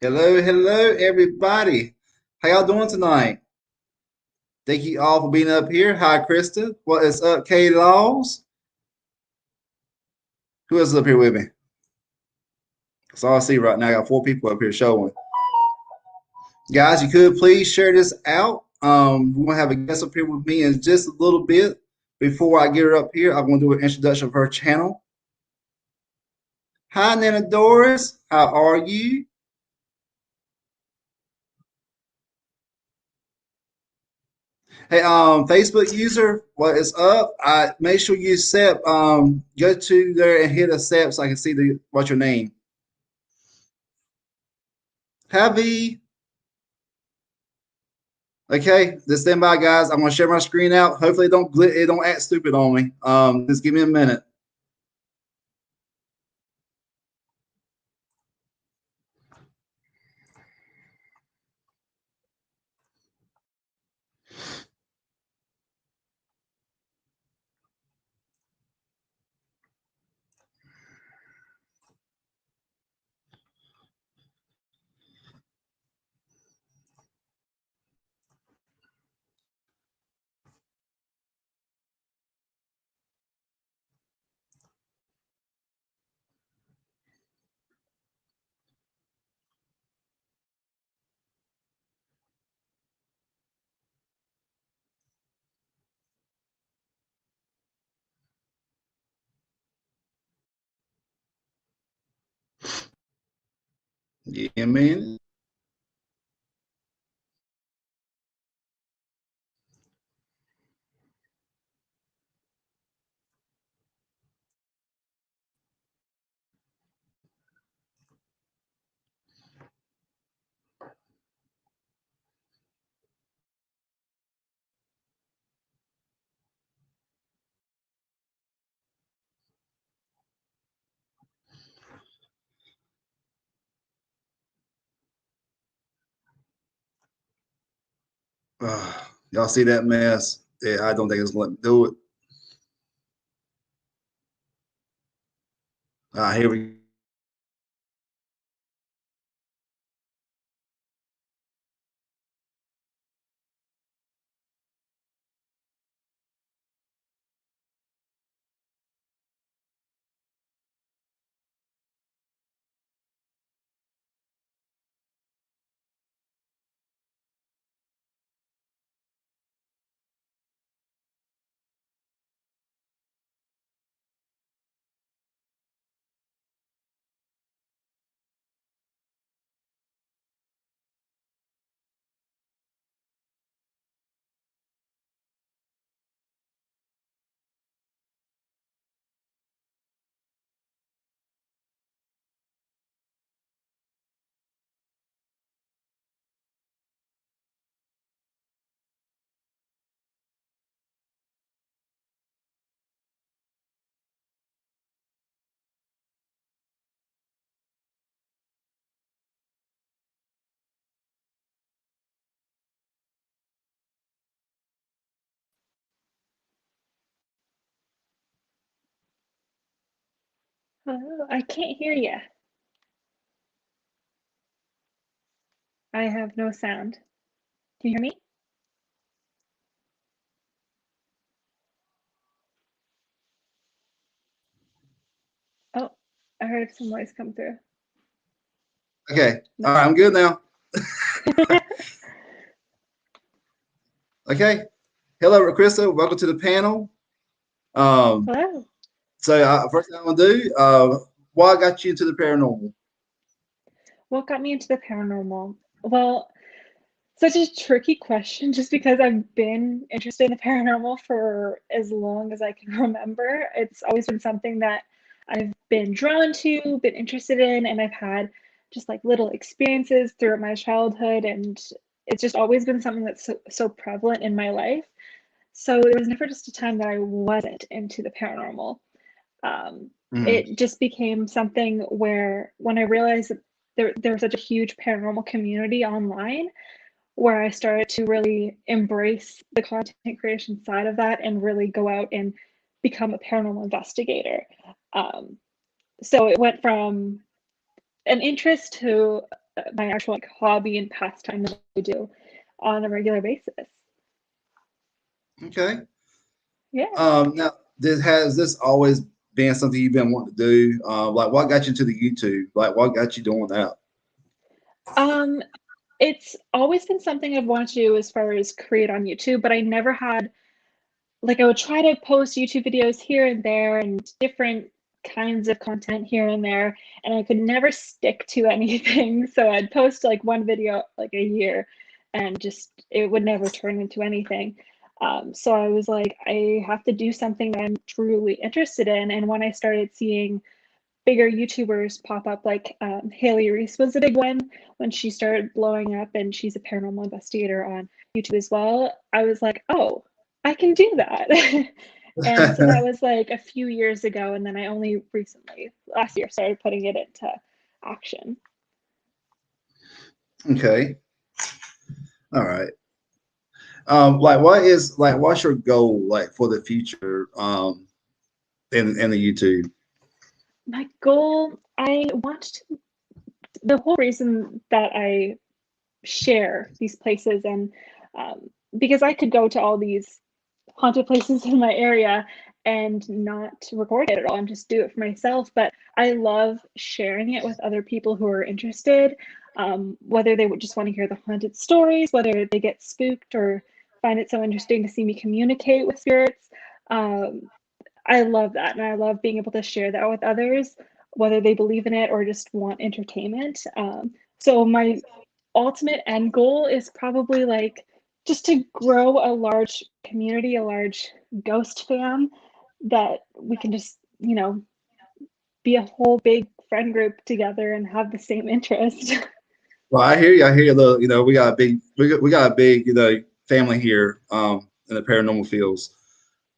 Hello, hello, everybody. How y'all doing tonight? Thank you all for being up here. Hi, Krista. What is up, K Laws? Who is up here with me? That's all I see right now. I got four people up here showing. Guys, you could please share this out. We're gonna have a guest up here with me in just a little bit. Before I get her up here, I'm gonna do an introduction of her channel. Hi, Nana Doris. How are you? Hey, Facebook user, what is up? I make sure you accept. Go to there and hit accept so I can see what's your name. Heavy. Okay, just stand by, guys. I'm gonna share my screen out. Hopefully, it don't act stupid on me. Just give me a minute. Yeah, man. Y'all see that mess? Yeah, I don't think it's gonna do it. Here we. Hello, I can't hear you. I have no sound. Can you hear me? Oh, I heard some noise come through. Okay. No. All right, I'm good now. Okay. Hello, Krista. Welcome to the panel. Um, Hello. First thing I'm gonna do, why got you into the paranormal? What got me into the paranormal? Well, such a tricky question just because I've been interested in the paranormal for as long as I can remember. It's always been something that I've been drawn to, been interested in, and I've had just like little experiences throughout my childhood, and it's just always been something that's so prevalent in my life. So there was never just a time that I wasn't into the paranormal. Mm, It just became something where when I realized that there was such a huge paranormal community online, where I started to really embrace the content creation side of that and really go out and become a paranormal investigator. Um, so it went from an interest to my actual like hobby and pastime that I do on a regular basis. Okay. Yeah. Now, has this always been something you've been wanting to do? Like, what got you into the YouTube? Like, what got you doing that? Um, it's always been something I've wanted to do as far as create on YouTube, but I never had like I would try to post YouTube videos here and there and different kinds of content here and there, and I could never stick to anything. So I'd post like one video like a year and just it would never turn into anything. So I was like, I have to do something that I'm truly interested in. And when I started seeing bigger YouTubers pop up, like Haley Reese was a big one when she started blowing up, and she's a paranormal investigator on YouTube as well. I was like, oh, I can do that. And so that was like a few years ago, and then I only recently, last year, started putting it into action. Okay. All right. What's your goal like for the future in the YouTube? My goal, I want to, the whole reason that I share these places and because I could go to all these haunted places in my area and not record it at all and just do it for myself. But I love sharing it with other people who are interested, whether they would just want to hear the haunted stories, whether they get spooked or find it so interesting to see me communicate with spirits. Um, I love that. And I love being able to share that with others, whether they believe in it or just want entertainment. So my ultimate end goal is probably like just to grow a large community, a large ghost fam that we can just, be a whole big friend group together and have the same interest. Well, I hear you. I hear you. Look, we got a big family here in the paranormal fields.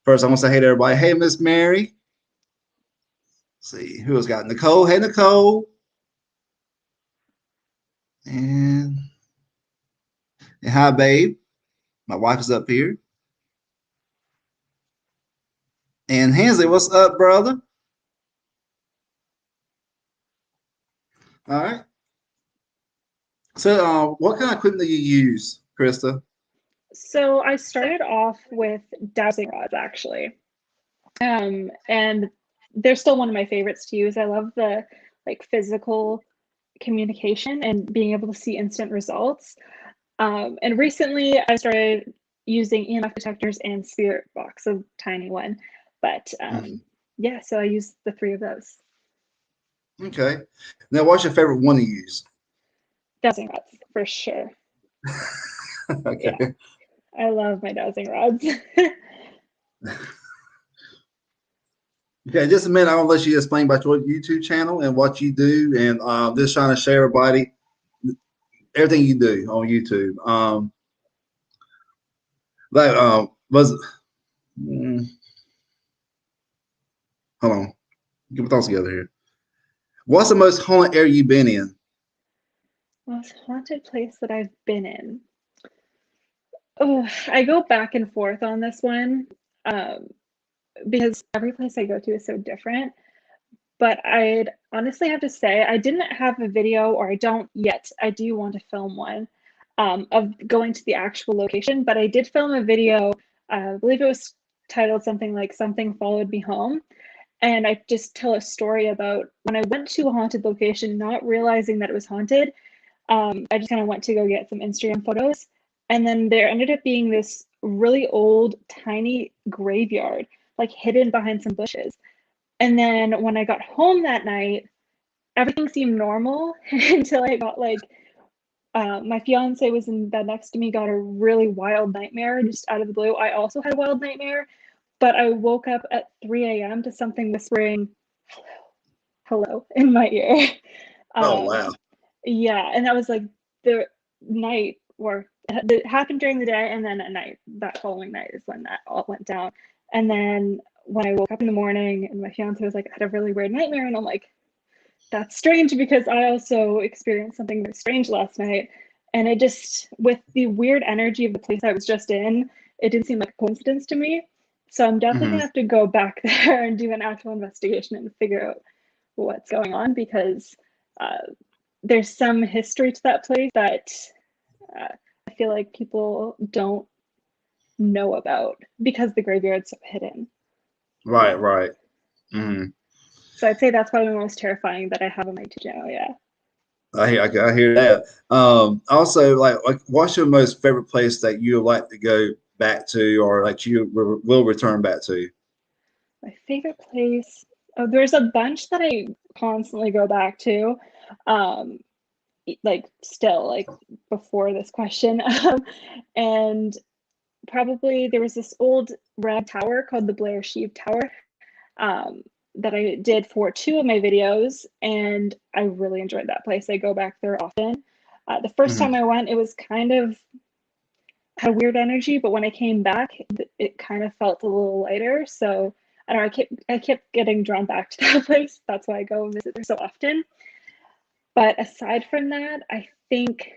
First, I'm gonna say hey to everybody. Hey, Miss Mary. Let's see who else got Nicole. Hey, Nicole. And, and hi, babe. My wife is up here. And Hansley, what's up, brother? All right. So, what kind of equipment do you use, Krista? So I started off with dowsing rods actually. And they're still one of my favorites to use. I love the like physical communication and being able to see instant results. And recently I started using EMF detectors and spirit box, a tiny one. But Mhm. yeah, so I use the three of those. Okay. Now, what's your favorite one to use? Dowsing rods for sure. Yeah, Okay. I love my dowsing rods. Okay, just a minute. I'm gonna let you explain about your YouTube channel and what you do, and just trying to share everybody everything you do on YouTube. Like, was mm, hold on, get my thoughts together here. What's the most haunted area you've been in? Most haunted place that I've been in. Oh, I go back and forth on this one um, because every place I go to is so different. But I'd honestly have to say I didn't have a video, or I don't yet. I do want to film one of going to the actual location, but I did film a video. I believe it was titled something like "Something Followed Me Home," and I just tell a story about when I went to a haunted location, not realizing that it was haunted. I just kind of went to go get some Instagram photos, and then there ended up being this really old, tiny graveyard, like hidden behind some bushes. And then when I got home that night, everything seemed normal until I got like my fiance was in bed next to me, got a really wild nightmare just out of the blue. I also had a wild nightmare, but I woke up at 3 a.m. to something whispering hello in my ear. Oh Um, wow. yeah, and that was like the night where it happened during the day, and then at night, that following night is when that all went down. And then when I woke up in the morning, and my fiance was like, I had a really weird nightmare, and I'm like, that's strange because I also experienced something very strange last night. And it just, with the weird energy of the place I was just in, it didn't seem like a coincidence to me. So I'm definitely Hmm. gonna have to go back there and do an actual investigation and figure out what's going on because uh, there's some history to that place that I feel like people don't know about because the graveyard's so hidden. Right, right. Mm. So I'd say that's probably the most terrifying that I have on my YouTube channel. Yeah. I hear that. Also, like, what's your most favorite place that you like to go back to, or like you will return back to? My favorite place. Oh, there's a bunch that I constantly go back to. Um, like still like before this question. And probably there was this old red tower called the Blair Sheep Tower um, that I did for 2 of my videos, and I really enjoyed that place. I go back there often. The first Hmm. time I went, it was kind of had a weird energy, but when I came back, it kind of felt a little lighter. So I don't know, I kept getting drawn back to that place. That's why I go visit there so often. But aside from that, I think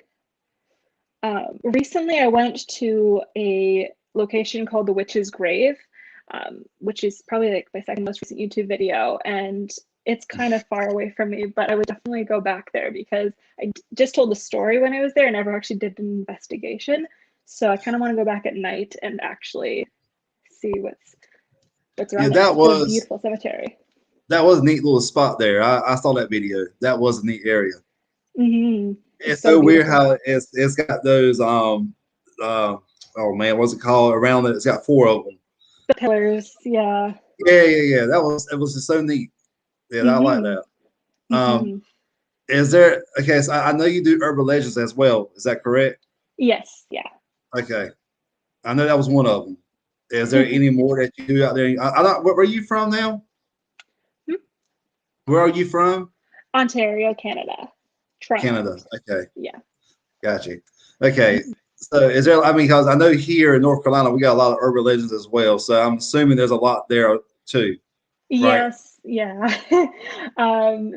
recently I went to a location called the Witch's Grave, which is probably like my second most recent YouTube video, and it's kind of far away from me, but I would definitely go back there because I just told the story when I was there. I never actually did an investigation, so I kind of want to go back at night and actually see what's Yeah, around there. It's a beautiful cemetery. that was a neat little spot there. I saw that video. That was a neat area. It's It's so so weird beautiful. how it's got those uh oh man, what's it called around it? It's got 4 of them. The pillars, yeah. Yeah. It was just so neat. Yeah, I like hmm that. Um, hmm is there okay? So I know you do urban legends as well. Is that correct? Yes, yeah. Okay, I know that was one of them. Is there any more that you do out there? I don't. Where are you from now? Where are you from? Ontario, Canada. Toronto. Canada. Okay, Yeah. gotcha. Okay, so is there? I mean, because I know here in North Carolina we got a lot of urban legends as well. So I'm assuming there's a lot there too, right? Yes, yeah.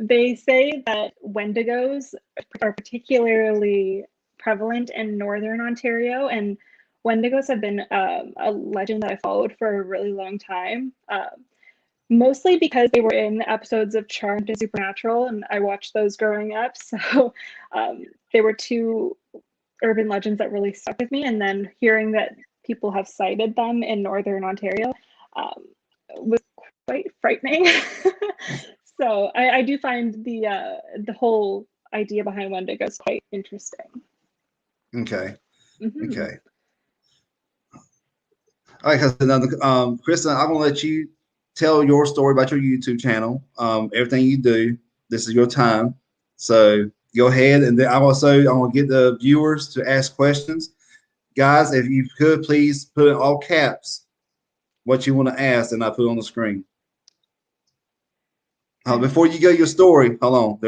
They say that Wendigos are particularly prevalent in northern Ontario, and Wendigos have been a legend that I followed for a really long time. Mostly because they were in episodes of Charmed and Supernatural, and I watched those growing up. So they were 2 urban legends that really stuck with me. And then hearing that people have cited them in Northern Ontario um, was quite frightening. So I do find the whole idea behind Wendigos quite interesting. Okay, hmm okay. All right, Krista, I'm gonna let you tell your story about your YouTube channel. Everything you do. This is your time, so go ahead. And then I'm gonna get the viewers to ask questions, guys. If you could please put in all caps what you want to ask, and I put it on the screen. Before you go your story, hold on.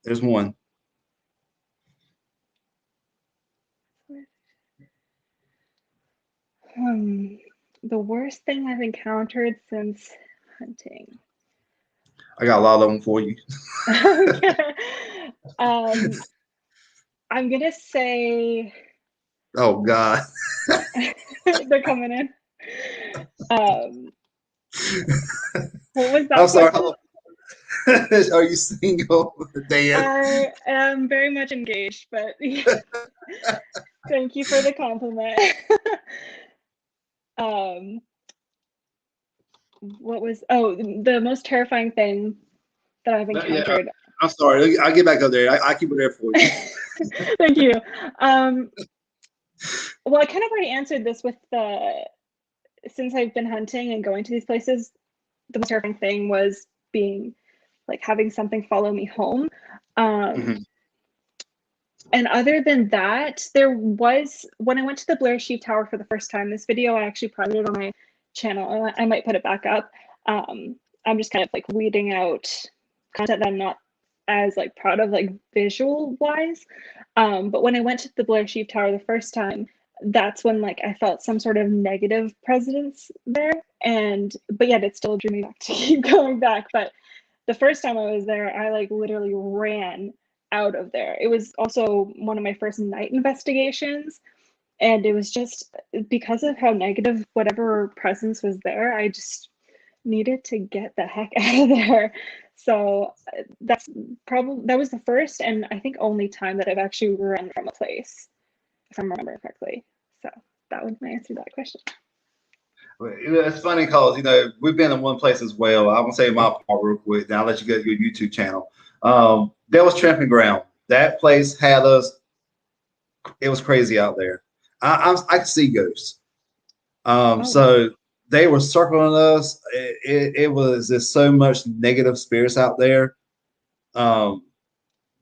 There's one. Hmm. The worst thing I've encountered since hunting. I got a lot of them for you. Okay. Um, I'm gonna say Oh God. they're coming in. Um, what was I'm that sorry. question? Are you single, Dan? I am very much engaged, but thank you for the compliment. um, what was the most terrifying thing that I've Yeah, encountered? I'm sorry. I'll get back up there. I keep it there for you. Thank you. Um, well, I kind of already answered this with the since I've been hunting and going to these places, the most terrifying thing was being like having something follow me home. Um, Mhm. and other than that, there was when I went to the Blair Sheep Tower for the first time. This video I actually put it on my channel. I might put it back up. I'm just kind of like weeding out content that I'm not as like proud of, like visual wise. But when I went to the Blair Sheep Tower the first time, that's when like I felt some sort of negative presence there. And but yet it still drew me back to keep going back. But the first time I was there, I like literally ran out of there. It was also one of my first night investigations. And it was just because of how negative whatever presence was there, I just needed to get the heck out of there. So that was the first and I think only time that I've actually run from a place, if I'm remembering correctly. So that was my answer to that question. It's funny because we've been in one place as well. I won't say my part real quick. Then I'll let you go to your YouTube channel. That was Tramping Ground. That place had us. It was crazy out there. I could see ghosts. Oh, wow. So they were circling us. It was just so much negative spirits out there. Um,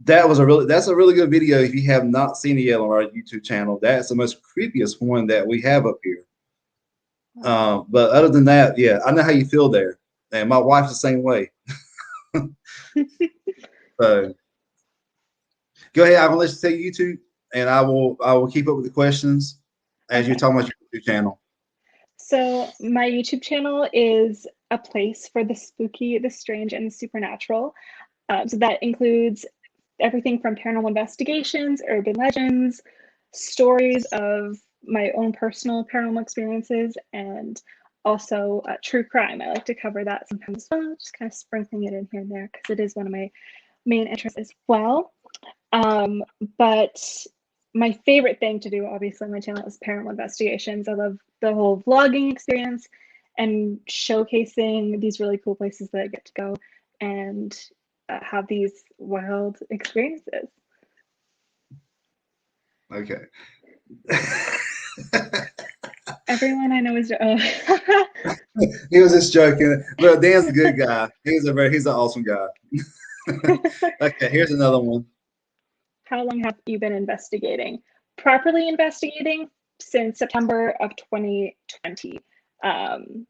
that's a really good video. If you have not seen it yet on our YouTube channel, that's the most creepiest one that we have up here. Wow. But other than that, yeah, I know how you feel there, and my wife's the same way. So go ahead. I'm gonna let you say YouTube, and I will keep up with the questions as you're Okay. talking about your YouTube channel. So my YouTube channel is a place for the spooky, the strange, and the supernatural. So that includes everything from paranormal investigations, urban legends, stories of my own personal paranormal experiences, and also true crime. I like to cover that sometimes as well, just kind of sprinkling it in here and there because it is one of my main interests as well. Um, but my favorite thing to do, obviously, on my channel is paranormal investigations. I love the whole vlogging experience and showcasing these really cool places that I get to go and have these wild experiences. Okay. Everyone I know is He was just joking. Look, Dan's a good guy. He's an awesome guy. Okay, here's another one. How long have you been investigating? Properly investigating since September of 2020. Um,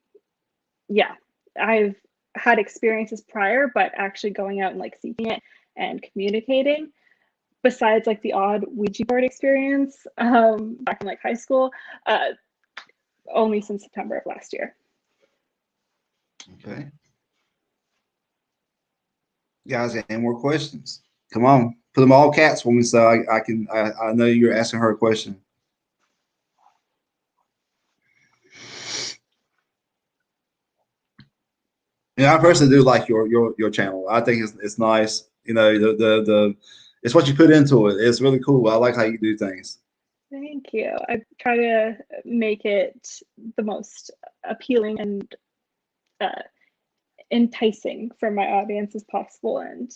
yeah, I've had experiences prior, but actually going out and like seeking it and communicating, besides like the odd Ouija board experience back in like high school, uh, only since September of last year. Okay. Guys, any more questions? Come on, put them all cats for me so I know you're asking her a question. Yeah, I personally do like your channel. I think it's nice. The it's what you put into it. It's really cool. I like how you do things. Thank you. I try to make it the most appealing and uh, enticing for my audience as possible, and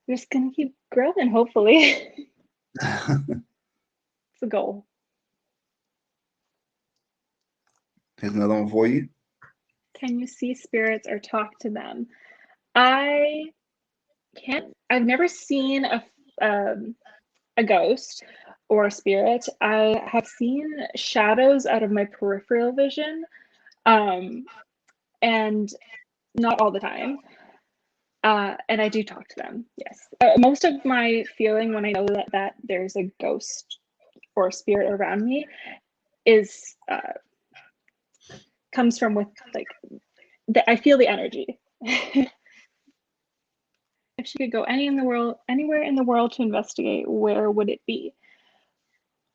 I'm just gonna keep growing. Hopefully, it's a goal. Here's another one for you. Can you see spirits or talk to them? I can't. I've never seen a ghost or a spirit. I have seen shadows out of my peripheral vision, um, and not all the time. And I do talk to them. Yes, most of my feeling when I know that there's a ghost or a spirit around me is comes from with like I feel the energy. If she could go anywhere in the world to investigate, where would it be?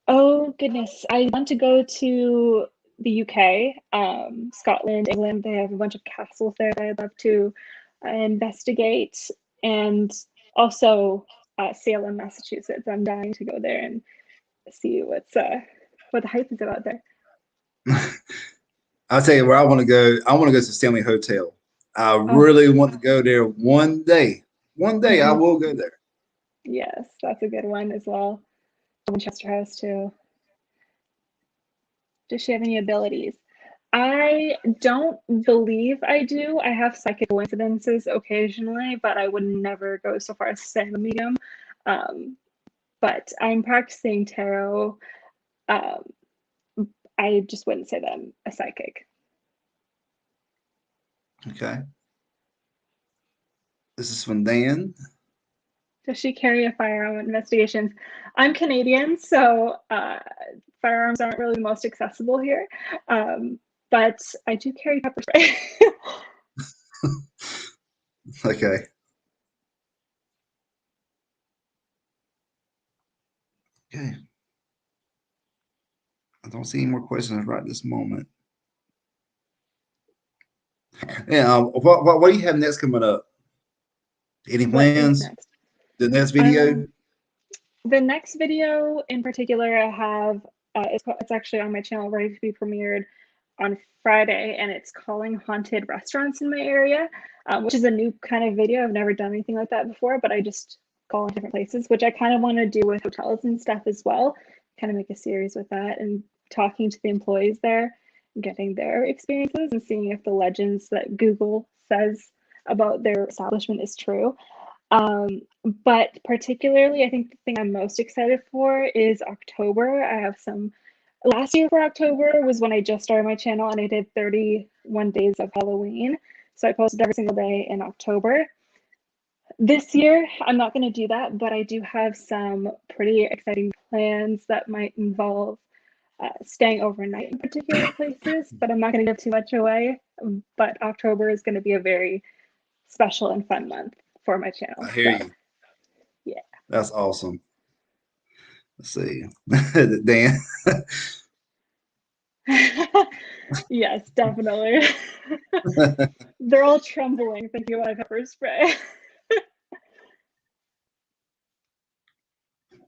Oh goodness, I want to go to the UK, Scotland, England. They have a bunch of castles there that I'd love to investigate, and also Salem, Massachusetts. I'm dying to go there and see what the hype is about there. I'll tell you where I want to go. I want to go to Stanley Hotel. I Oh, really want to go there one day. One day I mm-hmm. will go there. Yes, that's a good one as well. Winchester House too. Does she have any abilities? I don't believe I do. I have psychic coincidences occasionally, but I would never go so far as to say I'm a medium. Um, but I'm practicing tarot. Um, I just wouldn't say that I'm a psychic. Okay. This is from Dan. Does she carry a firearm in investigations? I'm Canadian, so firearms aren't really the most accessible here. But I do carry pepper spray. Okay. Okay. I don't see any more questions right this moment. Yeah. What do you have next coming up? Any What is plans? next? The next Um, video? the next video in particular I have, it's actually on my channel, ready to be premiered on Friday, and it's calling haunted restaurants in my area, which is a new kind of video. I've never done anything like that before, but I just call in different places, which I kind of want to do with hotels and stuff as well. Kind of make a series with that and talking to the employees there, getting their experiences and seeing if the legends that Google says about their establishment is true. But particularly, I think the thing I'm most excited for is October. I have some. Last year for October was when I just started my channel and I did 31 days of Halloween. So I posted every single day in October. This year, I'm not going to do that, but I do have some pretty exciting plans that might involve staying overnight in particular places, but I'm not going to give too much away. But October is going to be a very special and fun month for my channel. I hear So, you. yeah. That's awesome. Let's see. Dan. Yes, definitely. They're all trembling thinking about pepper spray.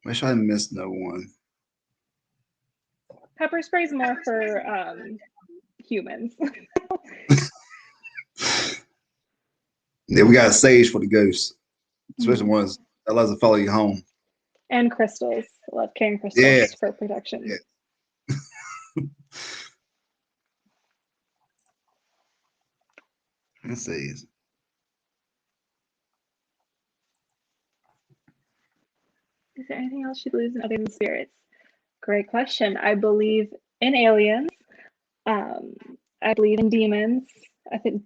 Make sure I missed no one. Pepper spray is more for humans. Yeah, we got a sage for the ghosts, especially Mhm. ones that allows to follow you home. And crystals. I love carrying Yeah, crystals for protection. yeah. Let's see. Is there anything else she believes in other than spirits? Great question. I believe in aliens. Um, I believe in demons. I think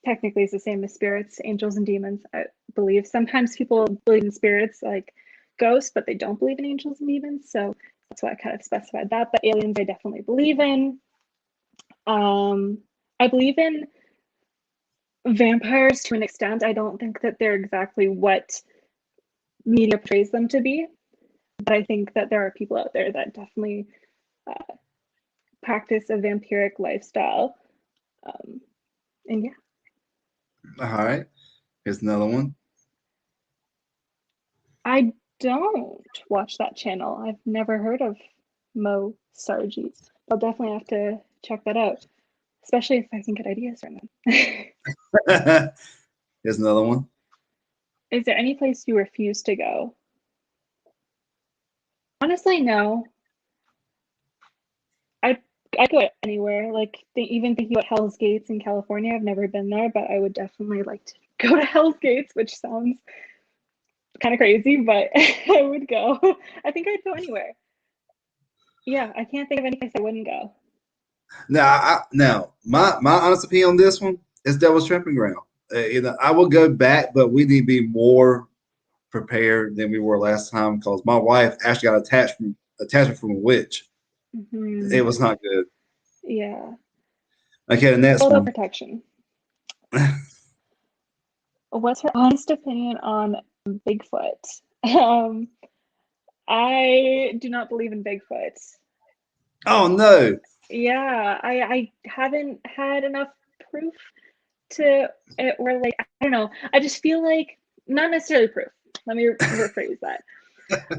technically it's the same as spirits, angels and demons. I believe sometimes people believe in spirits like ghosts, but they don't believe in angels and demons. So that's why I kind of specified that. But aliens, I definitely believe in. I believe in vampires to an extent. I don't think that they're exactly what media portrays them to be, but I think that there are people out there that definitely practice a vampiric lifestyle. Um, and yeah, All right. Here's another one. I don't watch that channel. I've never heard of Mo Sargi. I'll definitely have to check that out, especially if I can get ideas from them. Here's another one. Is there any place you refuse to go? Honestly, no. I I go anywhere. Like even thinking about Hell's Gates in California, I've never been there, but I would definitely like to go to Hell's Gates, which sounds kind of crazy, but I would go. I think I'd go anywhere. Yeah, I can't think of any place I wouldn't go. Now, my honest opinion on this one is Devil's Tramping Ground. I will go back, but we need to be more prepared than we were last time because my wife actually got attachment from a witch. Hmm. It was not good. Yeah. Okay, the next All about one. protection. What's her honest opinion on Bigfoot? Um, I do not believe in Bigfoot. Oh no. Yeah, I haven't had enough proof to it, or like I don't know. I just feel like not necessarily proof. Let me rephrase that.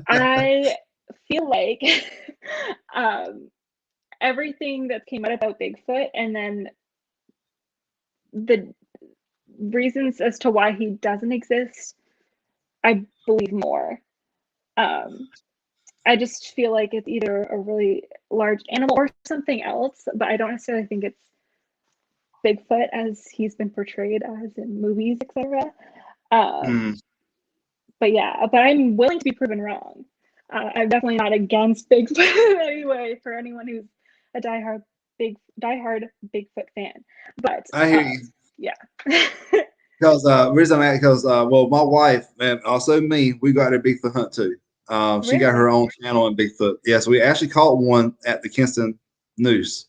I feel like um, everything that came out about Bigfoot, and then the reasons as to why he doesn't exist, I believe more. Um, I just feel like it's either a really large animal or something else, but I don't necessarily think it's Bigfoot as he's been portrayed as in movies, etc. Um, Hmm. but yeah, but I'm willing to be proven wrong. I'm definitely not against Bigfoot anyway. For anyone who's a diehard Bigfoot fan, but I hear you. yeah. Because reason I'm at because well, my wife and also me, we got a Bigfoot hunt too. She got her Really? own channel in Bigfoot. Yes, we actually caught one at the Kinston Noose.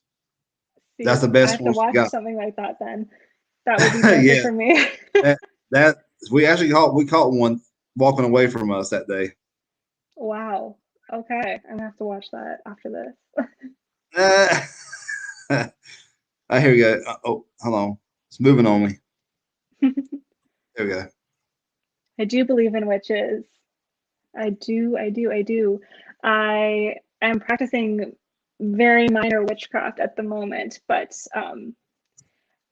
See, That's the I best have to one she watch got. something like that then. That would be perfect Yeah, for me. that, that we actually caught one walking away from us that day. Wow. Okay, I'm gonna have to watch that after this. Uh, here we go. Oh, hold on. It's moving on me. There we go. I do believe in witches. I do. I am practicing very minor witchcraft at the moment, but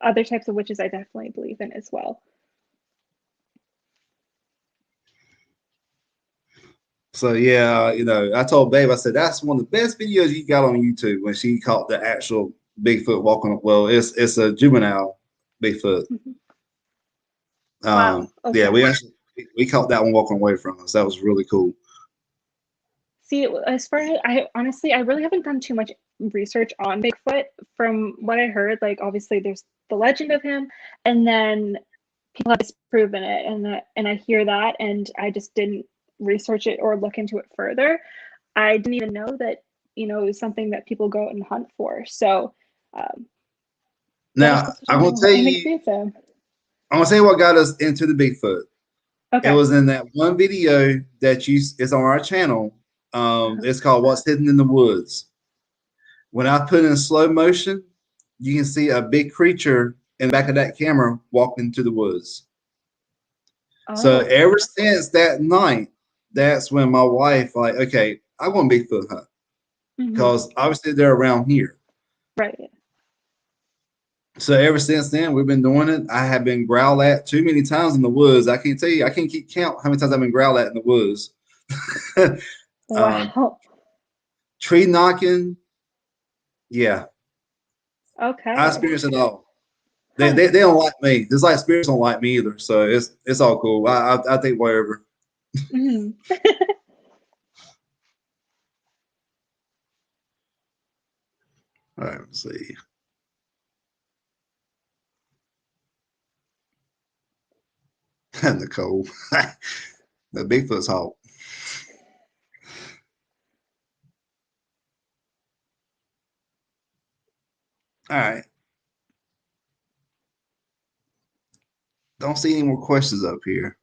other types of witches I definitely believe in as well. So yeah, I told Babe, I said that's one of the best videos you got on YouTube when she caught the actual Bigfoot walking. Well, it's a juvenile Bigfoot. Wow. Yeah, Okay. we caught that one walking away from us. That was really cool. See, as far as I honestly, I really haven't done too much research on Bigfoot. From what I heard, like obviously there's the legend of him, and then people have disproven it, and I hear that, and I just didn't research it or look into it further. I didn't even know that it was something that people go out and hunt for. So, um, what are Now supposed to tell me what can experience them? I'm gonna tell you what got us into the Bigfoot. It Okay. was in that one video that it's on our channel. Uh-huh. It's called "What's Hidden in the Woods." When I put in slow motion, you can see a big creature in the back of that camera walking into the woods. So Oh. ever since that night, that's when my wife like, okay, I want Bigfoot hunt Mm-hmm. because obviously they're around here. Right. So ever since then, we've been doing it. I have been growled at too many times in the woods. I can't tell you. I can't keep count how many times I've been growled at in the woods. um, Wow. Tree knocking, yeah, I Okay. experience it all. They, Huh. they they don't like me. Just like spirits don't like me either. So it's all cool. I think whatever. Mm-hmm. All right, let's see. Nicole, the Bigfoot's hot. All right. Don't see any more questions up here.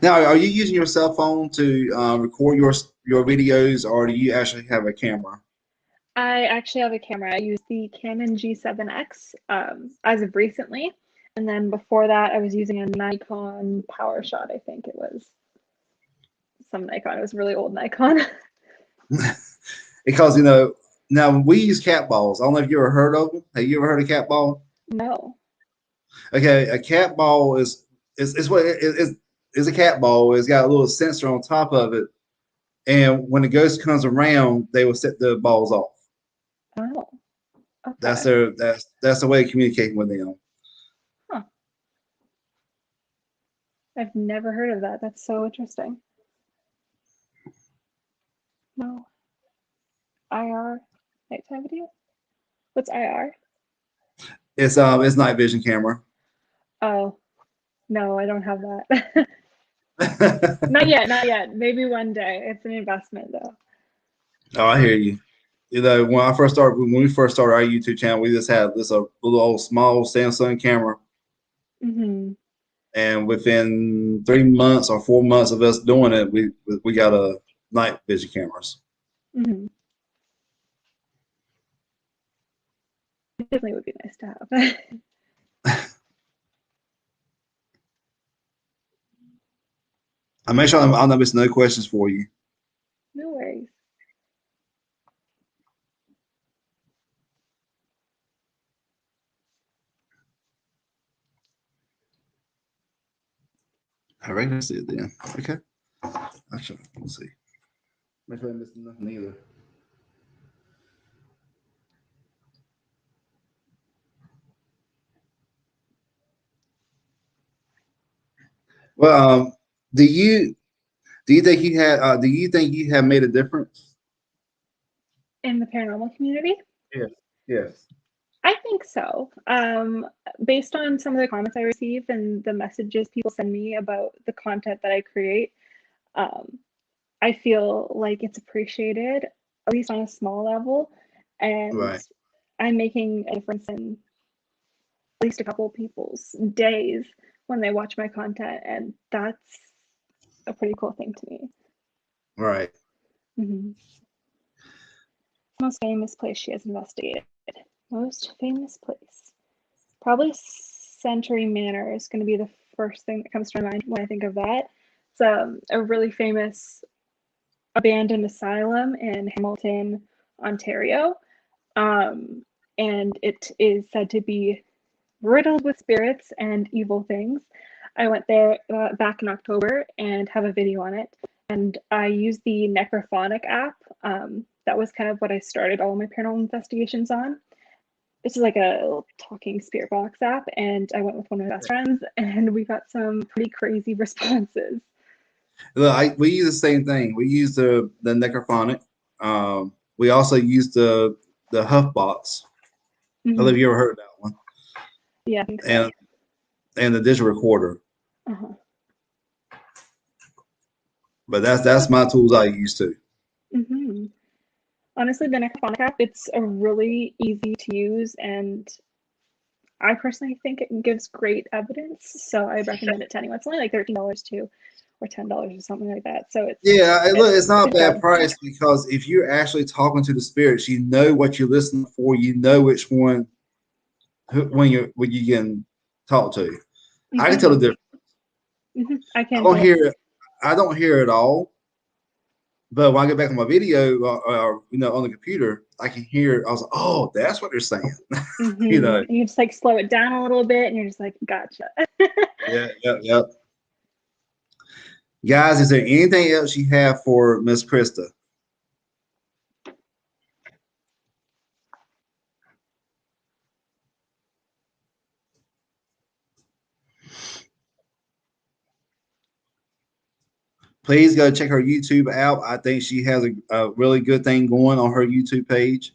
Now, are you using your cell phone to record your videos, or do you actually have a camera? I actually have a camera. I use the Canon G7X as of recently. And then before that, I was using a Nikon PowerShot, I think it was. Some Nikon. It was a really old Nikon. Because now we use cat balls. I don't know if you ever heard of them. Have you ever heard of cat ball? No. Okay, a cat ball is what is a cat ball. It's got a little sensor on top of it, and when the ghost comes around, they will set the balls off. Oh, That's okay. their that's the way of communicating with them. Huh. I've never heard of that. That's so interesting. No. IR nighttime video? What's IR? It's night vision camera. Oh, no, I don't have that. Not yet, not yet. Maybe one day. It's an investment though. Oh, I hear you. When we first started our YouTube channel, we just had this a little old small Samsung camera, Mm-hmm. and within 3 months or 4 months of us doing it, we got a night vision cameras. Mm-hmm. It definitely would be nice to have. I make sure I'm not missing no questions for you. No worries. I reckon that's it then. Okay. Actually, let's see. Make sure I missed nothing either. Well, do you do you think you have made a difference? In the paranormal community? Yes. Yes. I think so. Based on some of the comments I receive and the messages people send me about the content that I create, um, I feel like it's appreciated, at least on a small level, and Right. I'm making a difference in at least a couple of people's days when they watch my content, and that's a pretty cool thing to me. Right. Mm-hmm. Most famous place she has investigated. Most famous place. Probably Century Manor is going to be the first thing that comes to my mind when I think of that. It's a really famous abandoned asylum in Hamilton, Ontario. And it is said to be riddled with spirits and evil things. I went there back in October and have a video on it. And I used the Necrophonic app. That was kind of what I started all my paranormal investigations on. This is like a little talking spirit box app, and I went with one of my best friends, and we got some pretty crazy responses. Look, we use the same thing. We use the necrophonic. We also use the huff box. I don't know if you ever heard of that one. Yeah, I think so. And the digital recorder. Uh-huh. But that's my tools I use too. Mm-hmm. Honestly, the Necrophonic app, it's a really easy to use, and I personally think it gives great evidence. So I recommend it to anyone. It's only like $13 too, or $10 or something like that. So it's look, it's not a bad good. price because if you're actually talking to the spirits, you know what you're listening for. You know which one when you can talk to. Mm-hmm. I can tell the difference. Mm-hmm. I can. I don't hear it all. But when I get back on my video, or on the computer, I can hear. I was like, "Oh, that's what they're saying." Mm-hmm. You just like slow it down a little bit, and you're just like, "Gotcha." Yeah. Guys, is there anything else you have for Miss Krista? Please go check her YouTube out. I think she has a really good thing going on her YouTube page.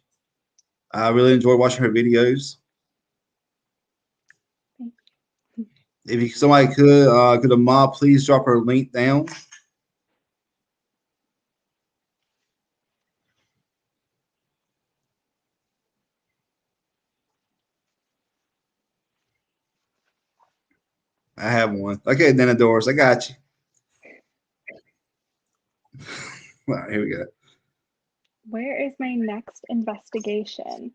I really enjoy watching her videos. If somebody could a mob please drop her link down? I have one. Okay, then Doris, I got you. All right, here we go. Where is my next investigation?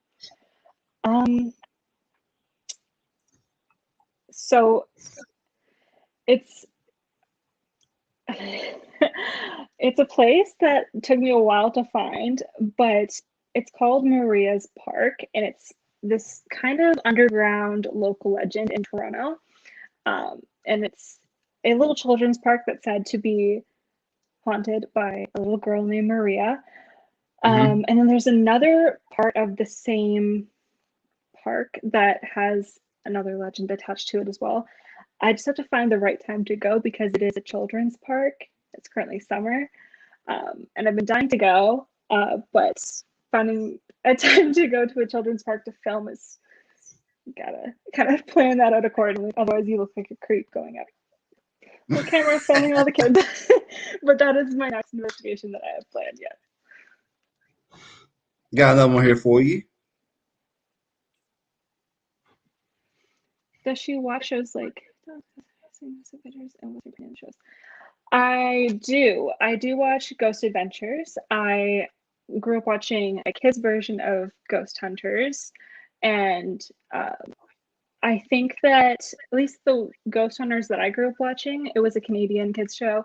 So it's it's a place that took me a while to find, but it's called Maria's Park, and it's this kind of underground local legend in Toronto. And it's a little children's park that's said to be haunted by a little girl named Maria. And then there's another part of the same park that has another legend attached to it as well. I just have to find the right time to go because it is a children's park. It's currently summer, and I've been dying to go, but finding a time to go to a children's park to film is gotta kind of plan that out accordingly. Otherwise, you look like a creep going up the camera filming all the kids. But that is my next investigation that I have planned yet. Got another one here for you. Does she watch shows like shows? I do. I do watch Ghost Adventures. I grew up watching a kid's version of Ghost Hunters, and I think that at least the Ghost Hunters that I grew up watching, it was a Canadian kids show.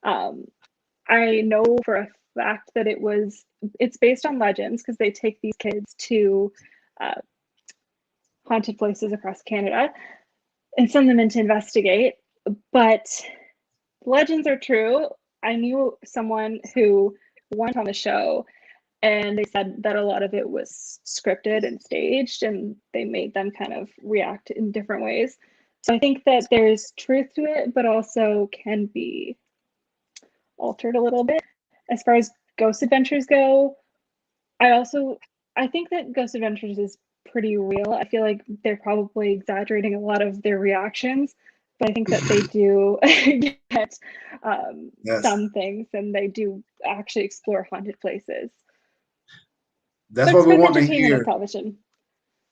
I know for a fact that it's based on legends because they take these kids to haunted places across Canada and send them in to investigate. But legends are true. I knew someone who went on the show, and they said that a lot of it was scripted and staged, and they made them kind of react in different ways. So I think that there's truth to it, but also can be altered a little bit. As far as Ghost Adventures go, I think that Ghost Adventures is pretty real. I feel like they're probably exaggerating a lot of their reactions, but I think that they do get some things, and they do actually explore haunted places. That's But what it's we for the want to entertainment hear. of television.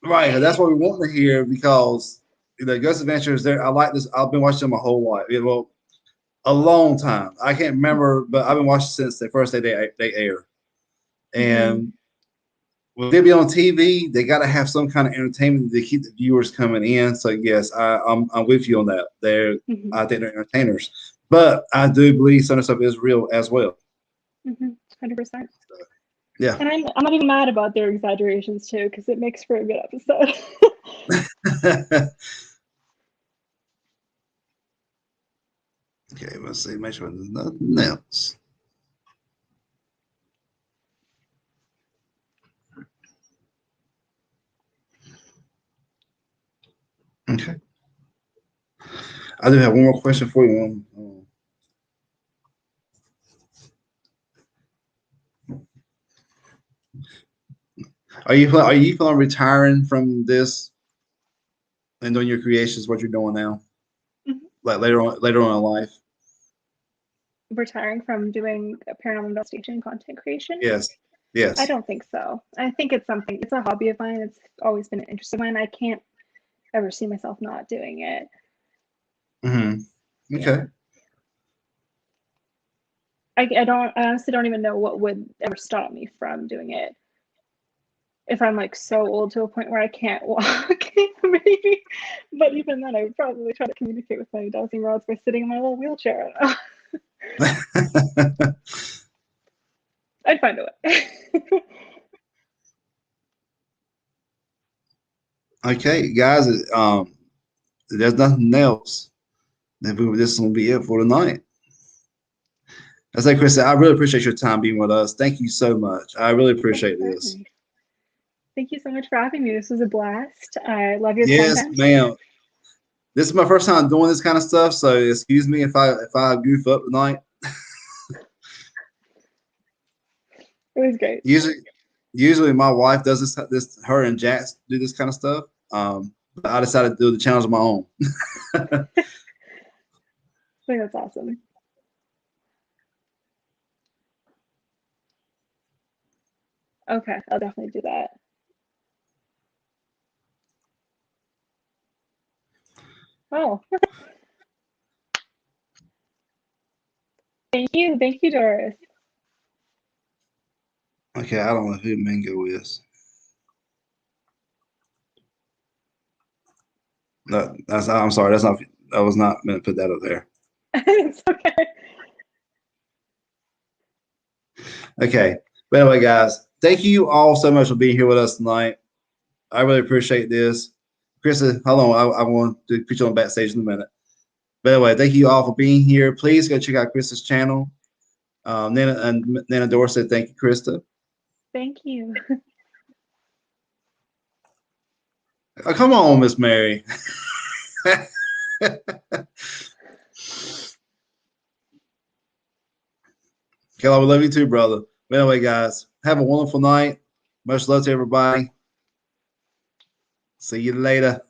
Right, that's what we want to hear because Ghost Adventures. There, I like this. I've been watching them my whole life. Well, a long time. I can't remember, but I've been watching since the first day they air. And Well, they'll be on TV. They got to have some kind of entertainment to keep the viewers coming in. So yes, I'm with you on that. Hmm. I think they're entertainers, but I do believe some of the stuff is real as well. 100%. Yeah. And I'm not even mad about their exaggerations too, because it makes for a good episode. Okay, let's see. Make sure there's nothing else. Okay. I do have one more question for you. Are you planning on retiring from this and doing your creations? What you're doing now, Mhm. like later on in life? Retiring from doing paranormal investigation content creation? Yes. I Yes. don't think so. I think it's a hobby of mine. It's always been an interest of mine. I can't ever see myself not doing it. Hmm. Yeah. Okay. I honestly don't even know what would ever stop me from doing it. If I'm like so old to a point where I can't walk, maybe. But even then, I would probably try to communicate with my dowsing rods by sitting in my little wheelchair. I'd find a way. Okay, guys. There's nothing else. This will be it for tonight. I say, Krista, I really appreciate your time being with us. Thank you so much. I really Thanks appreciate for having this. me. Thank you so much for having me. This was a blast. I love your Yes, content. ma'am. This is my first time doing this kind of stuff, so excuse me if I goof up tonight. It was great. Usually, usually my wife does this. Her and Jax do this kind of stuff. But I decided to do the challenge on my own. I think that's awesome. Okay, I'll definitely do that. Oh, thank you. Thank you, Doris. Okay, I don't know who Mingo is. No, I'm sorry. That's not. I was not meant to put that up there. It's okay. Okay. But anyway, guys, thank you all so much for being here with us tonight. I really appreciate this. Krista, hold on. I want to put you on backstage in a minute. But anyway, thank you all for being here. Please go check out Krista's channel. Nana Doris said, thank you, Krista. Thank you. Oh, come on, Miss Mary. Kelly, we love you too, brother. But anyway, guys, have a wonderful night. Much love to everybody. See you later.